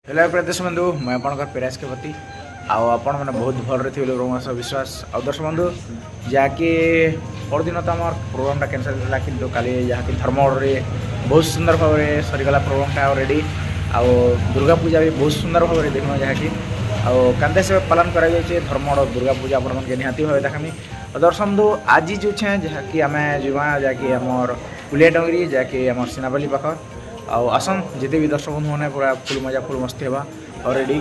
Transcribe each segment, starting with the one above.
Hello प्रदेश बंधु मैं आपंकर प्रयास के प्रति आपण मैंने बहुत भल रही ब्रह्मास विश्वास और दर्शक बंधु जहाँकि परदिन तो आम प्रोग्रामटा कैनसल होता कि काली जहाँकि धर्मगढ़ बहुत सुंदर भाव में सरीगला प्रोग्रामटा ऑलरेडी आउ दुर्गा पूजा भी बहुत सुंदर भाव में देखना जहाँकि आंदे से पालन कर धर्मगढ़ दुर्गा पूजा आपके निहाती भाव देखामी दर्शक बंधु आज जो जहाँकि आम जीवा जहाँकि आमर पुलिया डंगरी जहाँकि आम सीनाबाली पाख आसन जिते भी दर्शक बंधु मैंने पूरा फुल मजा फुल मस्ती होगा ऑलरेडी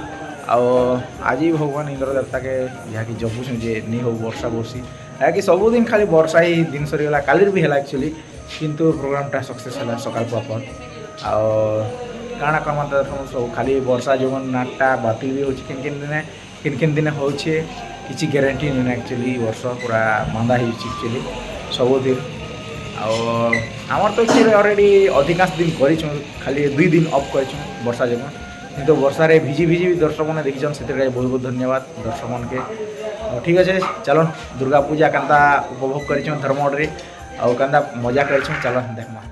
आज भी भगवान इंद्र देवता के जहाँकि जगुछे जे नहीं हो वर्षा बर्षी जहाँकि सबुदिन खाली वर्षा ही दिन सरीगला काली भी है एक्चुअली किंतु प्रोग्रामटा सक्सेस है सकाल पापर काଣା कमा सब खाली वर्षा जो नाटा बातिल भी होची किन किन दिन हो किसी ग्यारंटी नहीं एक्चुअली वर्ष पूरा मंदा हो एक्चुअली सबुदिन आमर तो एक्चुअली ऑलरेडी अधिकांश दिन कर खाली 2 दिन अफ कर वर्षा जो किंतु वर्षारे भिजी भिजी भी दर्शक मैंने देखी से बहुत बहुत धन्यवाद दर्शक मन के ठीक अच्छे चलो दुर्गा पूजा केन्ता उपभोग कर धर्मगढ़ और केन्ता मजा कर चलो देखमा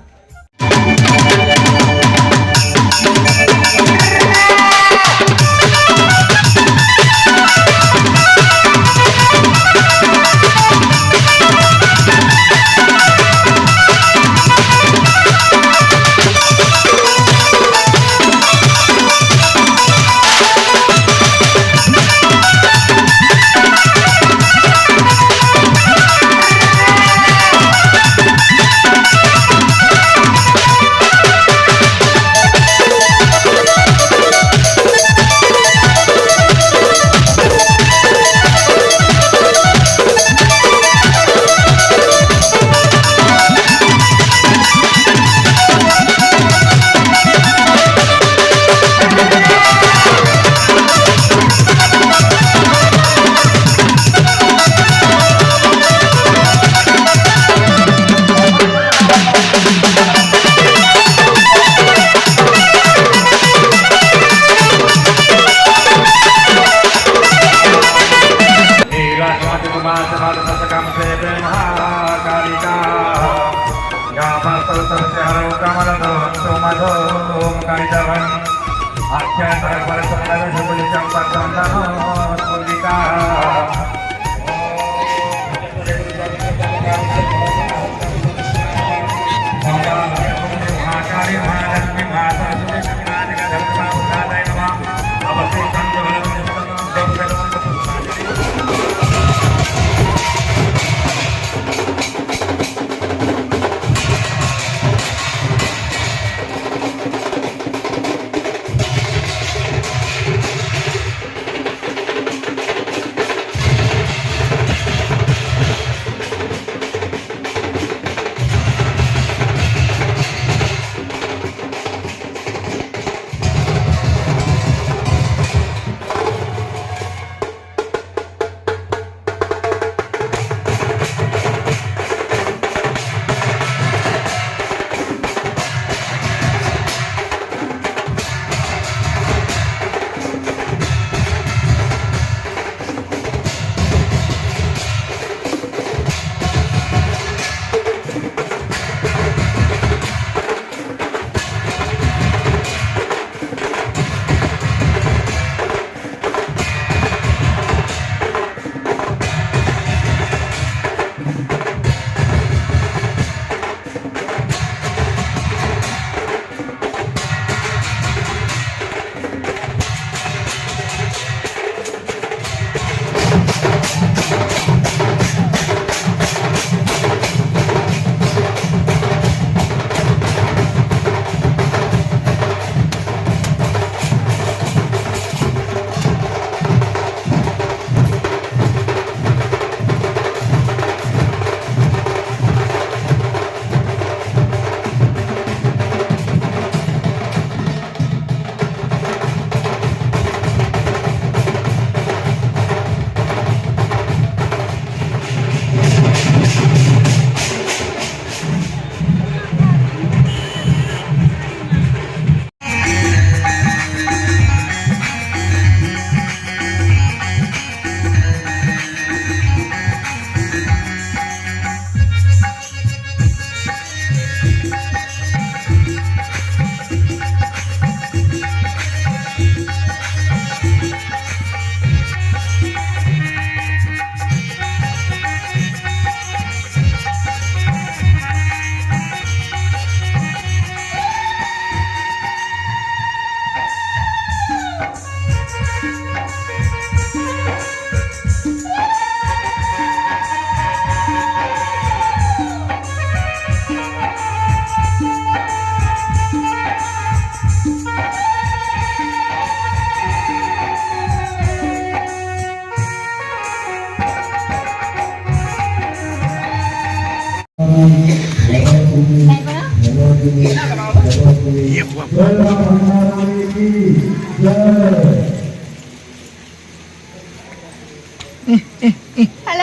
Halo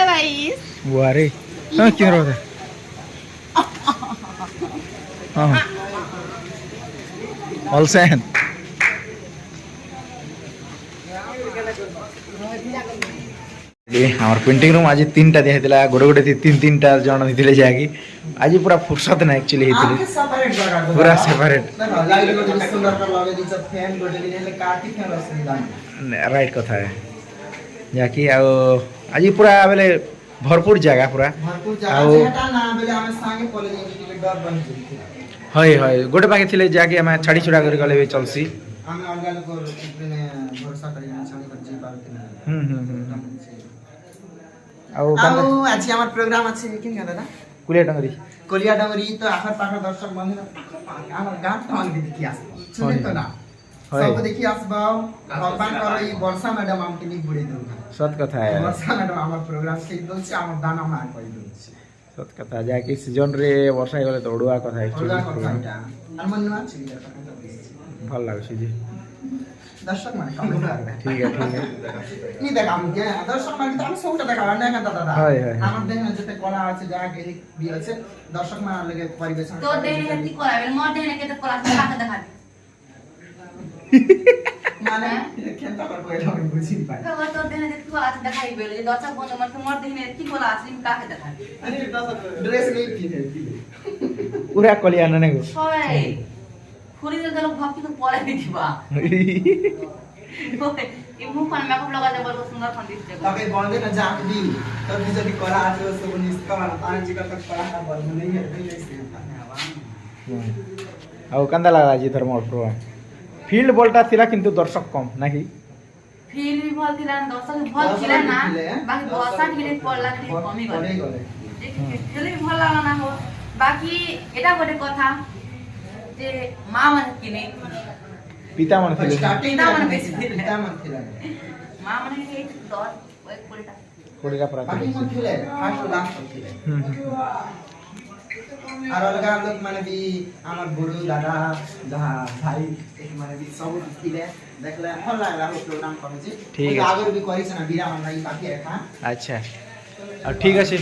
guys. Buare. Ah, क्यों रो रहा है? हाँ. All sand. আমার পেন্টিং রুম আজ তিনটা দিয়া হইতিলা গোটে গোটে তিন তিনটা জন হইতিলে যাকি আজ পুরা ফুরসত না एक्चुअली হইতিলে পুরা সেপারেট রাইট কথা है যাকি ଆଉ ଆଜି ପୁରା ବେଲେ ଭରପୁର ଜାଗା ପୁରା ଆଉ ହଇ ହଇ ଗୋଟେ ପାଖେ ଥିଲେ ଯାକି ଆମେ ଛାଡ଼ି ଛୁଡ଼ା କରି ଗଲେ ବି ଚଲସି ଆମେ ଅଲଗା ଲୋକ ଭରସା କରି ଛାଡ଼ି କରି ଯାଇ ପାରୁଥିଲୁ ଆଉ ଆଜି ଆମର ପ୍ରୋଗ୍ରାମ ଅଛି କି ଦାଦା କୁଲିଆ ଡଙ୍ଗରି ତ ଆଖର ପାଖର ଦର୍ଶକ ବନ୍ଧୁ ଆମର ଗାଁ ଟାଉନ ବି ଦେଖି ଆସିବ ଶୁଣି ତ ନା ସବୁ ଦେଖି ଆସିବ ଭଗବାନଙ୍କର ଏଇ ବର୍ଷା ମ୍ୟାଡାମ ଆମକୁ ନେଇ ବୁଡେଇ ଦଉଛନ୍ତି ସତ କଥା है ବର୍ଷା ମ୍ୟାଡାମ ଆମର ପ୍ରୋଗ୍ରାମ ସେଇ ଦଉଛି ଆମର ଦାନ ମା କହି ଦଉଛି ସତ କଥା ଯାକି ସିଜନ ରେ ବର୍ଷା ହେଇଗଲେ ତ ଉଡୁଆ କଥା ଅଲଗା କଥା एक्चुअली ଏଇଟା আর মন না ছিল ଭଲ ଲାଗୁଛି ଜି দর্শক মানে কমেন্ট করবে ঠিক আছে ই দেখ আমি যে দর্শক মানে তো আমি সবটা দেখাবো না কেন দাদা হয় হয় আমার দেখেন যেতে কলা আছে যা গেরিক বি আছে দর্শক মানে লাগে পরিবেশন তো দেহে হেতি করাবেন মোর দেহে কেতে করা কাকে দেখাবি মানে কেনটা করব এটা আমি বুঝি পাই তো তো দেহে হেতি করা আছে দেখাইবে যে দর্শক বন্ধু মানে মোর দেহে হেতি করা আছে কাকে দেখাবি আরে ড্রেস নেই কিনে পুরা কলিয়া না গো হয় ফুরি দিলে লোক ভাবছি তো পরে দিবা এই মুখ কোন মেকআপ লাগাতে বলবো সুন্দর কোন দিতে তবে বন্ধে না যা দি তো যদি কলা আছে সব নিস্কা মানে পাঁচ জিকা তক কলা না বল नहीं है नहीं ଆଉ କାନ୍ଦା ଲାଗଲା ଆଜି ଧର୍ମ ପ୍ରୋଗ୍ରାମ ଫିଲ୍ଡ ବଲଟା ଥିଲା କିନ୍ତୁ ଦର୍ଶକ କମ ନାକି ফিল भी ভাল ଥିଲା দর্শক ভাল ছিল না বাকি বর্ষা ଟିକେ পড়লা ଟିକେ কমি গলে খেলে ভাল লাগা না হো বাকি এটা ଗୋଟେ কথা যে মা মানে কি নেই ପିତା ମାନେ ଥିଲେ स्टार्टिंग पिता मन बेसी पिता मन थिला মা মানে এই দর ওই কোড়িটা କୋଡ଼ିଟା ପୁରା बाकी मन थिले फास्ट लास्ट थिले আর अलगा लोग माने भी আমার গুরু দাদা যাহা ভাই এক মানে भी सब थिले देखले ভাল लागला हो प्रोग्राम करेছি ठीक है आगे भी करिस ना बिरा मन नहीं बाकी रखा আচ্ছা ଆଉ ଠିକ ଅଛି